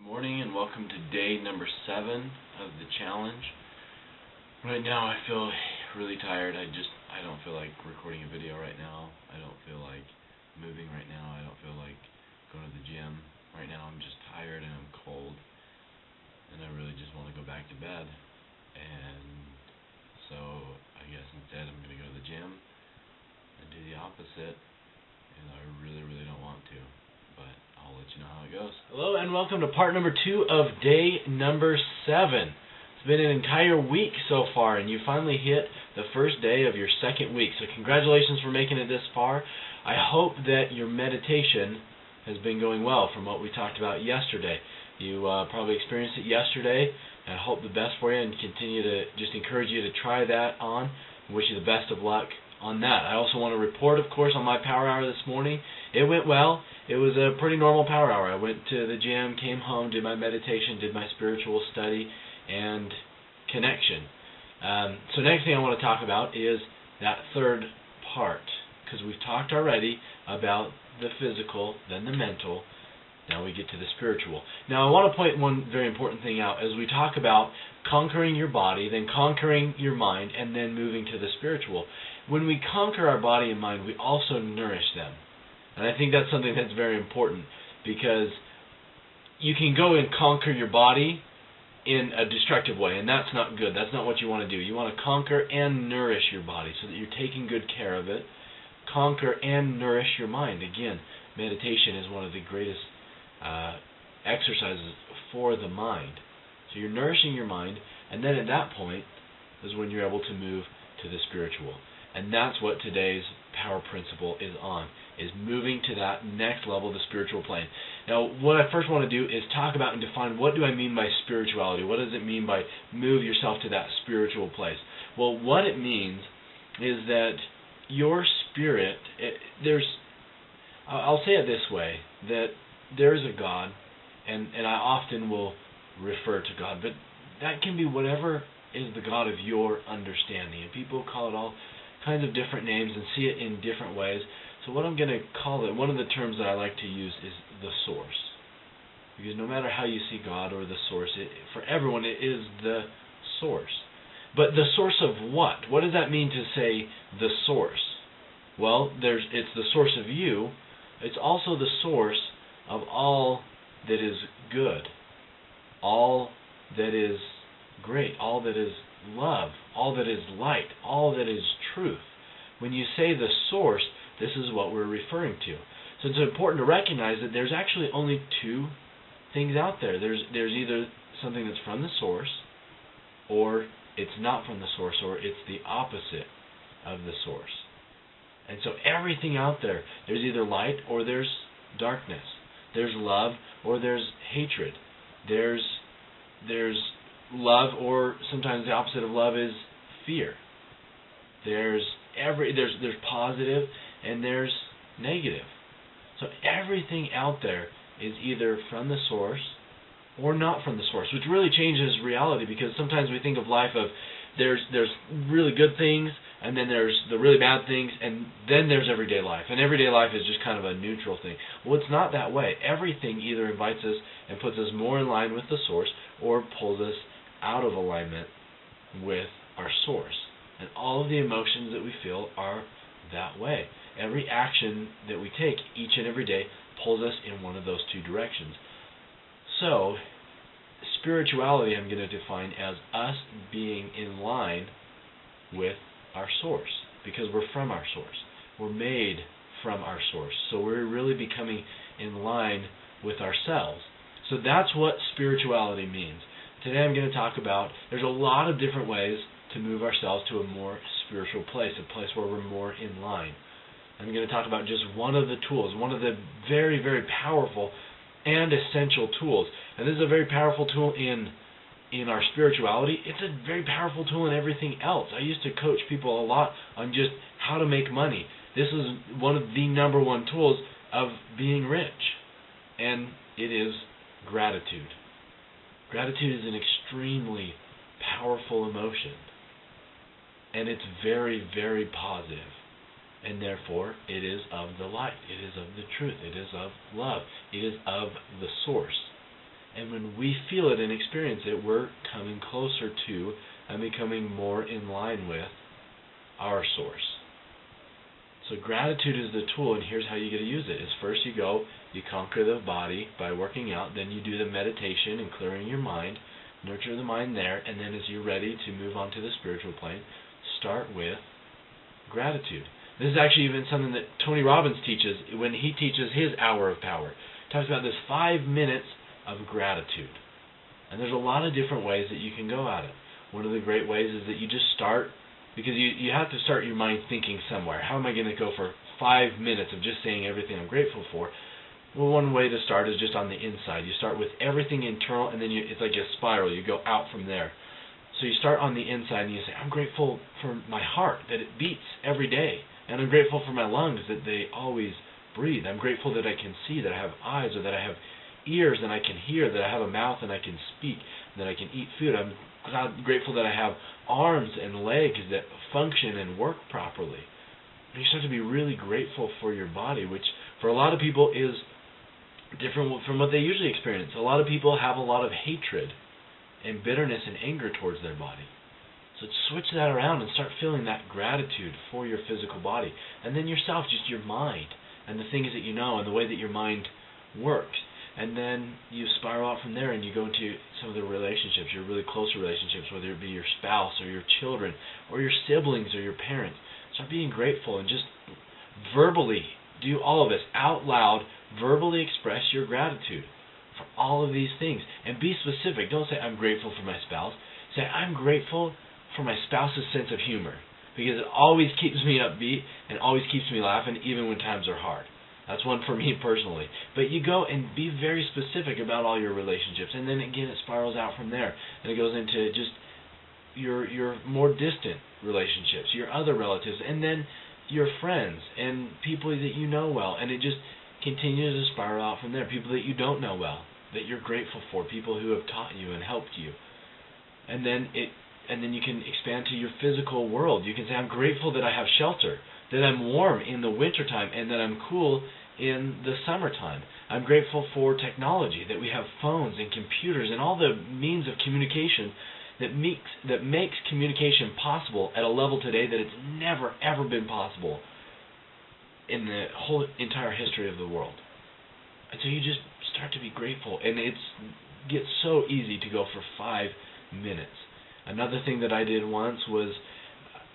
Morning and welcome to day number 7 of the challenge. Right now I feel really tired. I don't feel like recording a video right now. I don't feel like moving right now. I don't feel like going to the gym. Right now I'm just tired and I'm cold. And I really just want to go back to bed. And so I guess instead I'm going to go to the gym and do the opposite. And I really don't want to. But I'll let you know how it goes. Hello and welcome to part number 2 of day number 7. It's been an entire week so far and you finally hit the first day of your second week. So congratulations for making it this far. I hope that your meditation has been going well from what we talked about yesterday. You probably experienced it yesterday. I hope the best for you and continue to just encourage you to try that on. I wish you the best of luck on that. I also want to report, of course, on my power hour this morning. It went well. It was a pretty normal power hour. I went to the gym, came home, did my meditation, did my spiritual study, and connection. So next thing I want to talk about is that third part, because we've talked already about the physical, then the mental. Now we get to the spiritual. Now I want to point one very important thing out as we talk about conquering your body, then conquering your mind, and then moving to the spiritual. When we conquer our body and mind, we also nourish them. And I think that's something that's very important because you can go and conquer your body in a destructive way, and that's not good. That's not what you want to do. You want to conquer and nourish your body so that you're taking good care of it. Conquer and nourish your mind. Again, meditation is one of the greatest exercises for the mind. So you're nourishing your mind, and then at that point is when you're able to move to the spiritual. And that's what today's power principle is on, is moving to that next level, the spiritual plane. Now, what I first want to do is talk about and define what do I mean by spirituality? What does it mean by move yourself to that spiritual place? Well, what it means is that your spirit, I'll say it this way, that there's a God, and I often will refer to God, but that can be whatever is the God of your understanding. And people call it all kinds of different names and see it in different ways. So what I'm going to call it, one of the terms that I like to use is the source. Because no matter how you see God or the source, for everyone it is the source. But the source of what? What does that mean to say the source? Well, it's the source of you. It's also the source of all that is good, all that is great, all that is love, all that is light, all that is truth. When you say the source, this is what we're referring to. So it's important to recognize that there's actually only two things out there. There's either something that's from the source, or it's not from the source, or it's the opposite of the source. And so everything out there, there's either light or there's darkness. There's love or there's hatred. There's love, or sometimes the opposite of love is fear. There's positive and there's negative. So everything out there is either from the source or not from the source, which really changes reality, because sometimes we think of life of there's really good things, and then there's the really bad things, and then there's everyday life. And everyday life is just kind of a neutral thing. Well, it's not that way. Everything either invites us and puts us more in line with the source, or pulls us out of alignment with our source. And all of the emotions that we feel are that way. Every action that we take each and every day pulls us in one of those two directions. So, spirituality I'm going to define as us being in line with our source, because we're from our source. We're made from our source. So we're really becoming in line with ourselves. So that's what spirituality means. Today I'm going to talk about, there's a lot of different ways to move ourselves to a more spiritual place, a place where we're more in line. I'm going to talk about just one of the tools, one of the very, very powerful and essential tools. And this is a very powerful tool in our spirituality. It's a very powerful tool in everything else. I used to coach people a lot on just how to make money. This is one of the number one tools of being rich, and it is gratitude. Gratitude is an extremely powerful emotion, and it's very, very positive. And therefore, it is of the light. It is of the truth. It is of love. It is of the source. And when we feel it and experience it, we're coming closer to and becoming more in line with our source. So gratitude is the tool, and here's how you get to use it. Is first you conquer the body by working out, then you do the meditation and clearing your mind, nurture the mind there, and then as you're ready to move on to the spiritual plane, start with gratitude. This is actually even something that Tony Robbins teaches when he teaches his Hour of Power. He talks about this 5 minutes of gratitude. And there's a lot of different ways that you can go at it. One of the great ways is that you just start, because you have to start your mind thinking somewhere. How am I going to go for 5 minutes of just saying everything I'm grateful for? Well, one way to start is just on the inside. You start with everything internal, and then it's like a spiral. You go out from there. So you start on the inside, and you say, I'm grateful for my heart, that it beats every day. And I'm grateful for my lungs, that they always breathe. I'm grateful that I can see, that I have eyes, or that I have ears and I can hear, that I have a mouth and I can speak, that I can eat food. I'm grateful that I have arms and legs that function and work properly. And you start to be really grateful for your body, which for a lot of people is different from what they usually experience. A lot of people have a lot of hatred and bitterness and anger towards their body. So switch that around and start feeling that gratitude for your physical body. And then yourself, just your mind, and the things that you know, and the way that your mind works. And then you spiral out from there and you go into some of the relationships, your really close relationships, whether it be your spouse or your children or your siblings or your parents. Start being grateful and just verbally do all of this out loud. Verbally express your gratitude for all of these things. And be specific. Don't say, I'm grateful for my spouse. Say, I'm grateful for my spouse's sense of humor, because it always keeps me upbeat and always keeps me laughing even when times are hard. That's one for me personally. But you go and be very specific about all your relationships, and then again it spirals out from there, and it goes into just your more distant relationships, your other relatives, and then your friends and people that you know well, and it just continues to spiral out from there. People that you don't know well, that you're grateful for, people who have taught you and helped you, and then you can expand to your physical world. You can say, I'm grateful that I have shelter, that I'm warm in the wintertime, and that I'm cool in the summertime. I'm grateful for technology, that we have phones and computers and all the means of communication that makes communication possible at a level today that it's never, ever been possible in the whole entire history of the world. And so you just start to be grateful, and it gets so easy to go for 5 minutes. Another thing that I did once was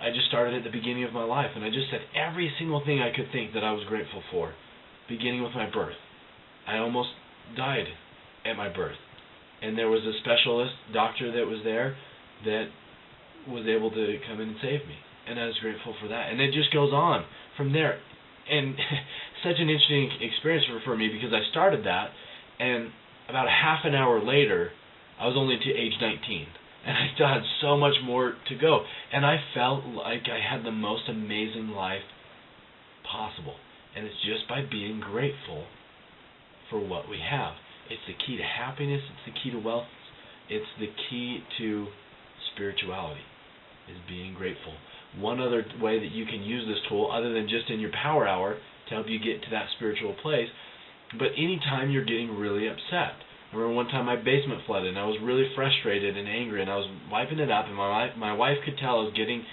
I just started at the beginning of my life, and I just said every single thing I could think that I was grateful for, beginning with my birth. I almost died at my birth, and there was a specialist doctor that was there that was able to come in and save me, and I was grateful for that. And it just goes on from there, and such an interesting experience for me, because I started that, and about a half an hour later, I was only to age 19. And I still had so much more to go. And I felt like I had the most amazing life possible. And it's just by being grateful for what we have. It's the key to happiness. It's the key to wealth. It's the key to spirituality, is being grateful. One other way that you can use this tool, other than just in your power hour to help you get to that spiritual place, but anytime you're getting really upset. I remember one time my basement flooded, and I was really frustrated and angry, and I was wiping it up, and my wife could tell I was getting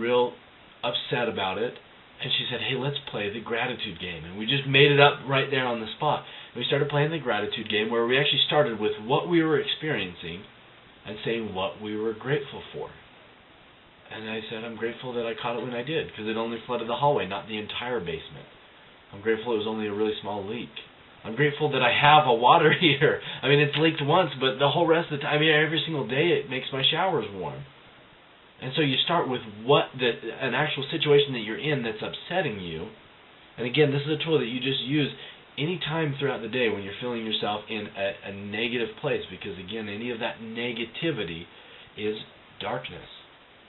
real upset about it, and she said, hey, let's play the gratitude game. And we just made it up right there on the spot. And we started playing the gratitude game, where we actually started with what we were experiencing and saying what we were grateful for. And I said, I'm grateful that I caught it when I did, because it only flooded the hallway, not the entire basement. I'm grateful it was only a really small leak. I'm grateful that I have a water heater. I mean, it's leaked once, but the whole rest of the time, I mean, every single day it makes my showers warm. And so you start with an actual situation that you're in that's upsetting you. And again, this is a tool that you just use any time throughout the day when you're feeling yourself in a negative place, because again, any of that negativity is darkness.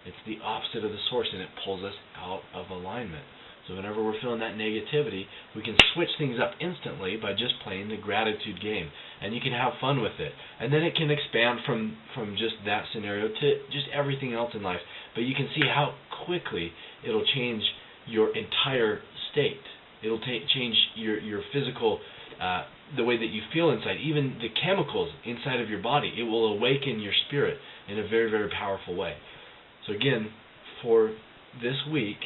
It's the opposite of the source, and it pulls us out of alignment. So whenever we're feeling that negativity, we can switch things up instantly by just playing the gratitude game. And you can have fun with it. And then it can expand from just that scenario to just everything else in life. But you can see how quickly it'll change your entire state. It'll change your physical the way that you feel inside, even the chemicals inside of your body. It will awaken your spirit in a very, very powerful way. So again, for this week,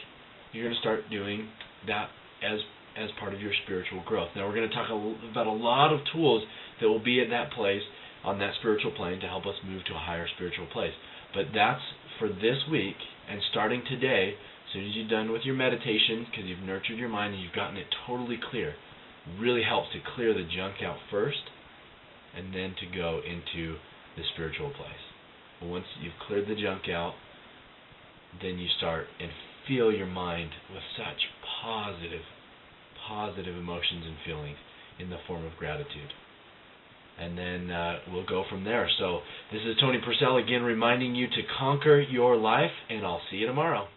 you're going to start doing that as part of your spiritual growth. Now we're going to talk about a lot of tools that will be at that place on that spiritual plane to help us move to a higher spiritual place. But that's for this week, and starting today, as soon as you're done with your meditation, because you've nurtured your mind and you've gotten it totally clear, really helps to clear the junk out first and then to go into the spiritual place. But once you've cleared the junk out, then you start and feel your mind with such positive emotions and feelings in the form of gratitude. And then we'll go from there. So this is Tony Purcell again reminding you to conquer your life, and I'll see you tomorrow.